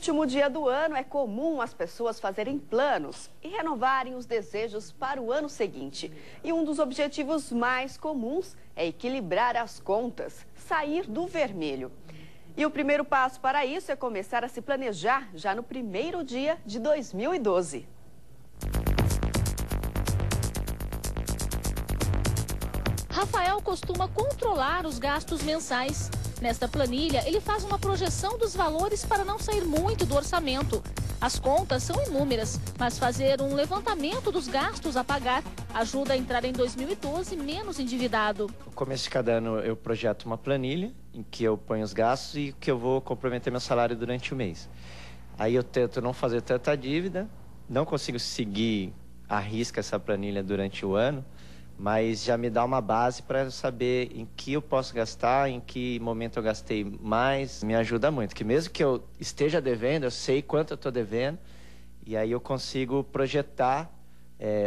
último dia do ano é comum as pessoas fazerem planos e renovarem os desejos para o ano seguinte. E um dos objetivos mais comuns é equilibrar as contas, sair do vermelho. E o primeiro passo para isso é começar a se planejar já no primeiro dia de 2012. Rafael costuma controlar os gastos mensais. Nesta planilha, ele faz uma projeção dos valores para não sair muito do orçamento. As contas são inúmeras, mas fazer um levantamento dos gastos a pagar ajuda a entrar em 2012 menos endividado. No começo de cada ano eu projeto uma planilha em que eu ponho os gastos e que eu vou comprometer meu salário durante o mês. Aí eu tento não fazer tanta dívida, não consigo seguir à risca essa planilha durante o ano, mas já me dá uma base para saber em que eu posso gastar, em que momento eu gastei mais. Me ajuda muito, que mesmo que eu esteja devendo, eu sei quanto eu estou devendo, e aí eu consigo projetar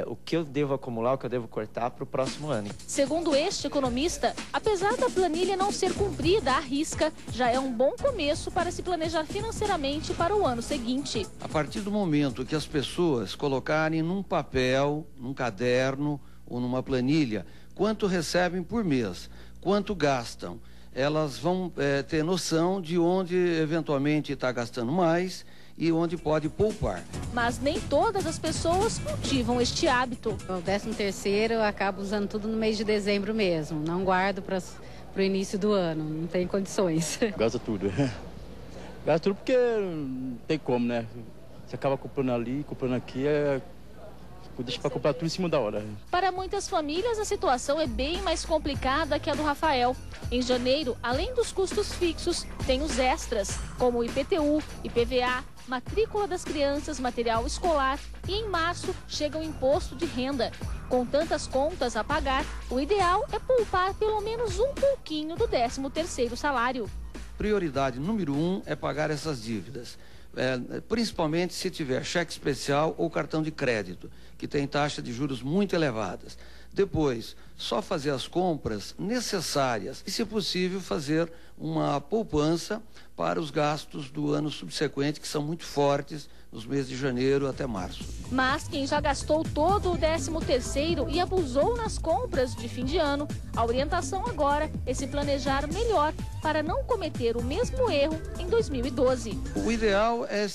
o que eu devo acumular, o que eu devo cortar para o próximo ano. Segundo este economista, apesar da planilha não ser cumprida à risca, já é um bom começo para se planejar financeiramente para o ano seguinte. A partir do momento que as pessoas colocarem num papel, num caderno, ou numa planilha, quanto recebem por mês, quanto gastam, elas vão ter noção de onde eventualmente está gastando mais e onde pode poupar. Mas nem todas as pessoas cultivam este hábito. O 13º eu acabo usando tudo no mês de dezembro mesmo, não guardo para o início do ano, não tem condições. Gasta tudo. Gasta tudo porque não tem como, né? Você acaba comprando ali, comprando aqui, deixa para comprar tudo em cima da hora. Para muitas famílias, a situação é bem mais complicada que a do Rafael. Em janeiro, além dos custos fixos, tem os extras, como IPTU, IPVA, matrícula das crianças, material escolar e em março chega o imposto de renda. Com tantas contas a pagar, o ideal é poupar pelo menos um pouquinho do 13º salário. Prioridade número 1 é pagar essas dívidas. Principalmente se tiver cheque especial ou cartão de crédito, que tem taxa de juros muito elevadas. Depois, só fazer as compras necessárias e, se possível, fazer uma poupança para os gastos do ano subsequente, que são muito fortes nos meses de janeiro até março. Mas quem já gastou todo o 13º e abusou nas compras de fim de ano, a orientação agora é se planejar melhor para não cometer o mesmo erro em 2012. O ideal é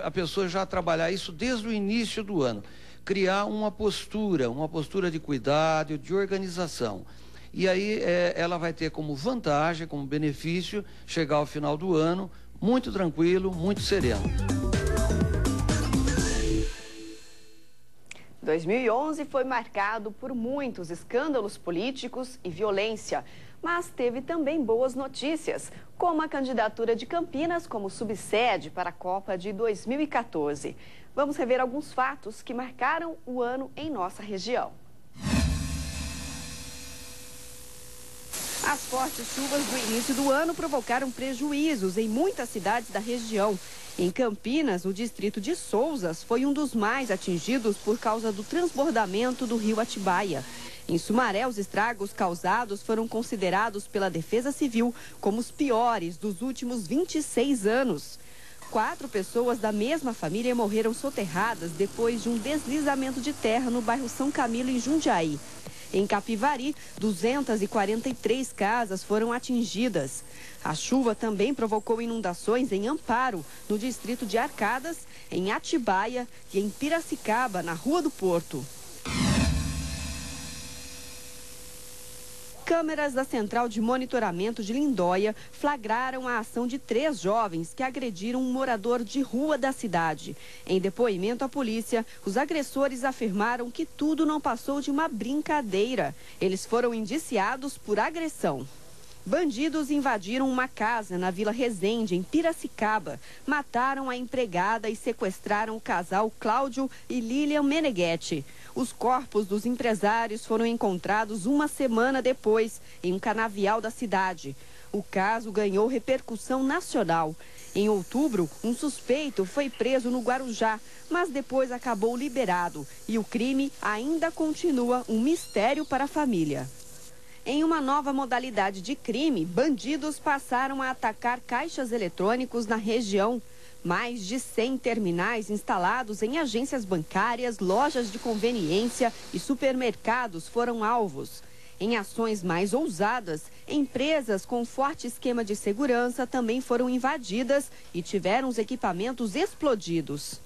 a pessoa já trabalhar isso desde o início do ano. Criar uma postura de cuidado, de organização. E aí ela vai ter como vantagem, como benefício, chegar ao final do ano muito tranquilo, muito sereno. 2011 foi marcado por muitos escândalos políticos e violência, mas teve também boas notícias, como a candidatura de Campinas como subsede para a Copa de 2014. Vamos rever alguns fatos que marcaram o ano em nossa região. As fortes chuvas do início do ano provocaram prejuízos em muitas cidades da região. Em Campinas, o distrito de Souzas foi um dos mais atingidos por causa do transbordamento do rio Atibaia. Em Sumaré, os estragos causados foram considerados pela Defesa Civil como os piores dos últimos 26 anos. 4 pessoas da mesma família morreram soterradas depois de um deslizamento de terra no bairro São Camilo, em Jundiaí. Em Capivari, 243 casas foram atingidas. A chuva também provocou inundações em Amparo, no distrito de Arcadas, em Atibaia e em Piracicaba, na Rua do Porto. Câmeras da Central de Monitoramento de Lindóia flagraram a ação de 3 jovens que agrediram um morador de rua da cidade. Em depoimento à polícia, os agressores afirmaram que tudo não passou de uma brincadeira. Eles foram indiciados por agressão. Bandidos invadiram uma casa na Vila Resende, em Piracicaba. Mataram a empregada e sequestraram o casal Cláudio e Lilian Meneghetti. Os corpos dos empresários foram encontrados uma semana depois, em um canavial da cidade. O caso ganhou repercussão nacional. Em outubro, um suspeito foi preso no Guarujá, mas depois acabou liberado. E o crime ainda continua um mistério para a família. Em uma nova modalidade de crime, bandidos passaram a atacar caixas eletrônicos na região. Mais de 100 terminais instalados em agências bancárias, lojas de conveniência e supermercados foram alvos. Em ações mais ousadas, empresas com forte esquema de segurança também foram invadidas e tiveram os equipamentos explodidos.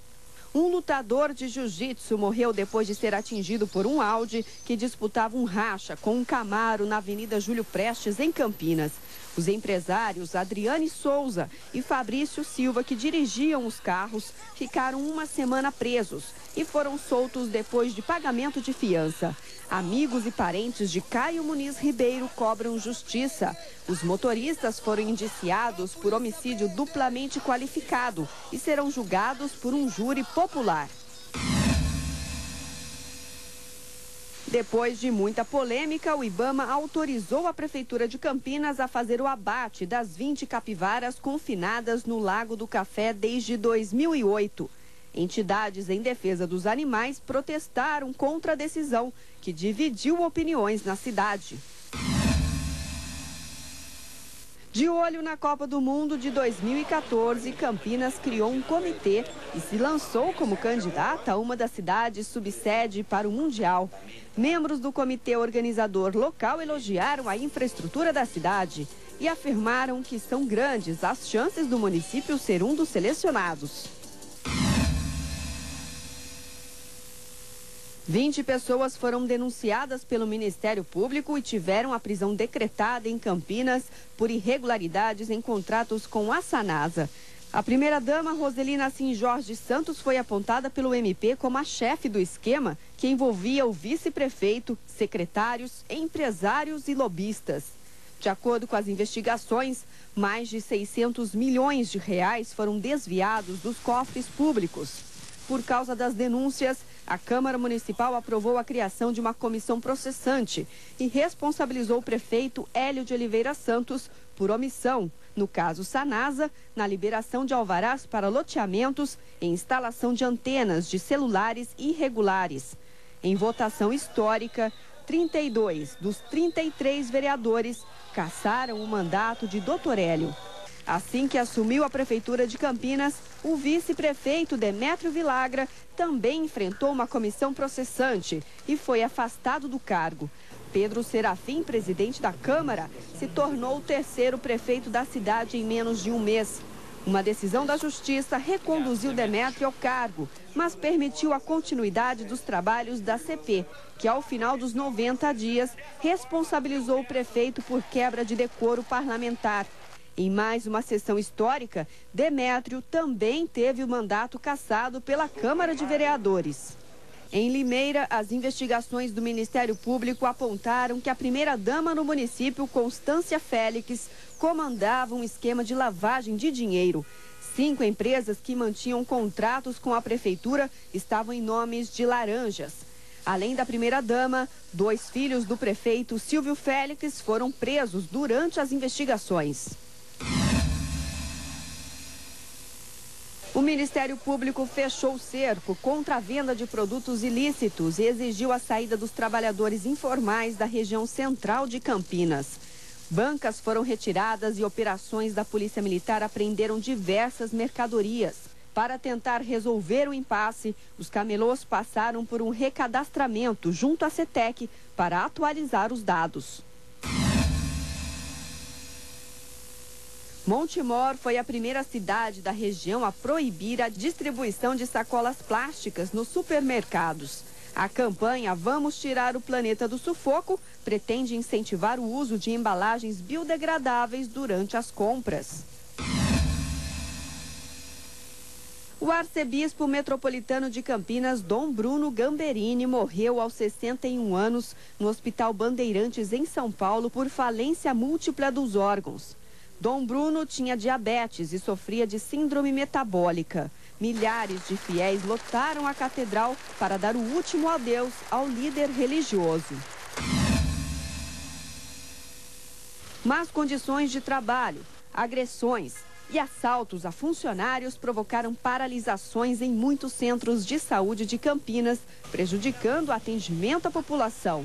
Um lutador de jiu-jitsu morreu depois de ser atingido por um Audi que disputava um racha com um Camaro na Avenida Júlio Prestes, em Campinas. Os empresários Adriane Souza e Fabrício Silva, que dirigiam os carros, ficaram uma semana presos e foram soltos depois de pagamento de fiança. Amigos e parentes de Caio Muniz Ribeiro cobram justiça. Os motoristas foram indiciados por homicídio duplamente qualificado e serão julgados por um júri popular. Depois de muita polêmica, o IBAMA autorizou a Prefeitura de Campinas a fazer o abate das 20 capivaras confinadas no Lago do Café desde 2008. Entidades em defesa dos animais protestaram contra a decisão, que dividiu opiniões na cidade. De olho na Copa do Mundo de 2014, Campinas criou um comitê e se lançou como candidata a uma das cidades subsede para o Mundial. Membros do comitê organizador local elogiaram a infraestrutura da cidade e afirmaram que são grandes as chances do município ser um dos selecionados. 20 pessoas foram denunciadas pelo Ministério Público e tiveram a prisão decretada em Campinas por irregularidades em contratos com a Sanasa. A primeira-dama, Roselina Assim Jorge Santos, foi apontada pelo MP como a chefe do esquema que envolvia o vice-prefeito, secretários, empresários e lobistas. De acordo com as investigações, mais de 600 milhões de reais foram desviados dos cofres públicos. Por causa das denúncias, a Câmara Municipal aprovou a criação de uma comissão processante e responsabilizou o prefeito Hélio de Oliveira Santos por omissão, no caso Sanasa, na liberação de alvarás para loteamentos e instalação de antenas de celulares irregulares. Em votação histórica, 32 dos 33 vereadores cassaram o mandato de Dr. Hélio. Assim que assumiu a Prefeitura de Campinas, o vice-prefeito Demétrio Vilagra também enfrentou uma comissão processante e foi afastado do cargo. Pedro Serafim, presidente da Câmara, se tornou o terceiro prefeito da cidade em menos de um mês. Uma decisão da Justiça reconduziu Demétrio ao cargo, mas permitiu a continuidade dos trabalhos da CP, que ao final dos 90 dias responsabilizou o prefeito por quebra de decoro parlamentar. Em mais uma sessão histórica, Demétrio também teve o mandato cassado pela Câmara de Vereadores. Em Limeira, as investigações do Ministério Público apontaram que a primeira-dama no município, Constância Félix, comandava um esquema de lavagem de dinheiro. 5 empresas que mantinham contratos com a prefeitura estavam em nomes de laranjas. Além da primeira-dama, 2 filhos do prefeito Silvio Félix foram presos durante as investigações. O Ministério Público fechou o cerco contra a venda de produtos ilícitos e exigiu a saída dos trabalhadores informais da região central de Campinas. Bancas foram retiradas e operações da Polícia Militar apreenderam diversas mercadorias. Para tentar resolver o impasse, os camelôs passaram por um recadastramento junto à CETEC para atualizar os dados. Montemor foi a primeira cidade da região a proibir a distribuição de sacolas plásticas nos supermercados. A campanha Vamos Tirar o Planeta do Sufoco pretende incentivar o uso de embalagens biodegradáveis durante as compras. O arcebispo metropolitano de Campinas, Dom Bruno Gamberini, morreu aos 61 anos no Hospital Bandeirantes, em São Paulo, por falência múltipla dos órgãos. Dom Bruno tinha diabetes e sofria de síndrome metabólica. Milhares de fiéis lotaram a catedral para dar o último adeus ao líder religioso. Más condições de trabalho, agressões e assaltos a funcionários provocaram paralisações em muitos centros de saúde de Campinas, prejudicando o atendimento à população.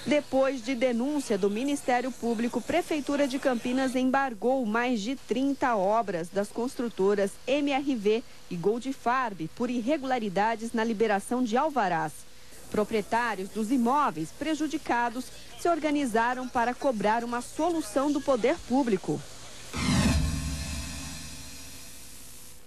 Depois de denúncia do Ministério Público, Prefeitura de Campinas embargou mais de 30 obras das construtoras MRV e Goldfarb por irregularidades na liberação de alvarás. Proprietários dos imóveis prejudicados se organizaram para cobrar uma solução do poder público.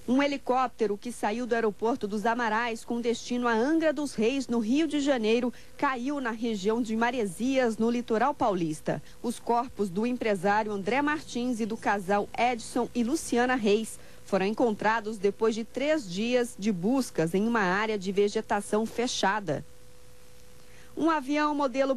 Um helicóptero que saiu do aeroporto dos Amarais com destino a Angra dos Reis, no Rio de Janeiro, caiu na região de Maresias, no litoral paulista. Os corpos do empresário André Martins e do casal Edson e Luciana Reis foram encontrados depois de 3 dias de buscas em uma área de vegetação fechada. Um avião modelo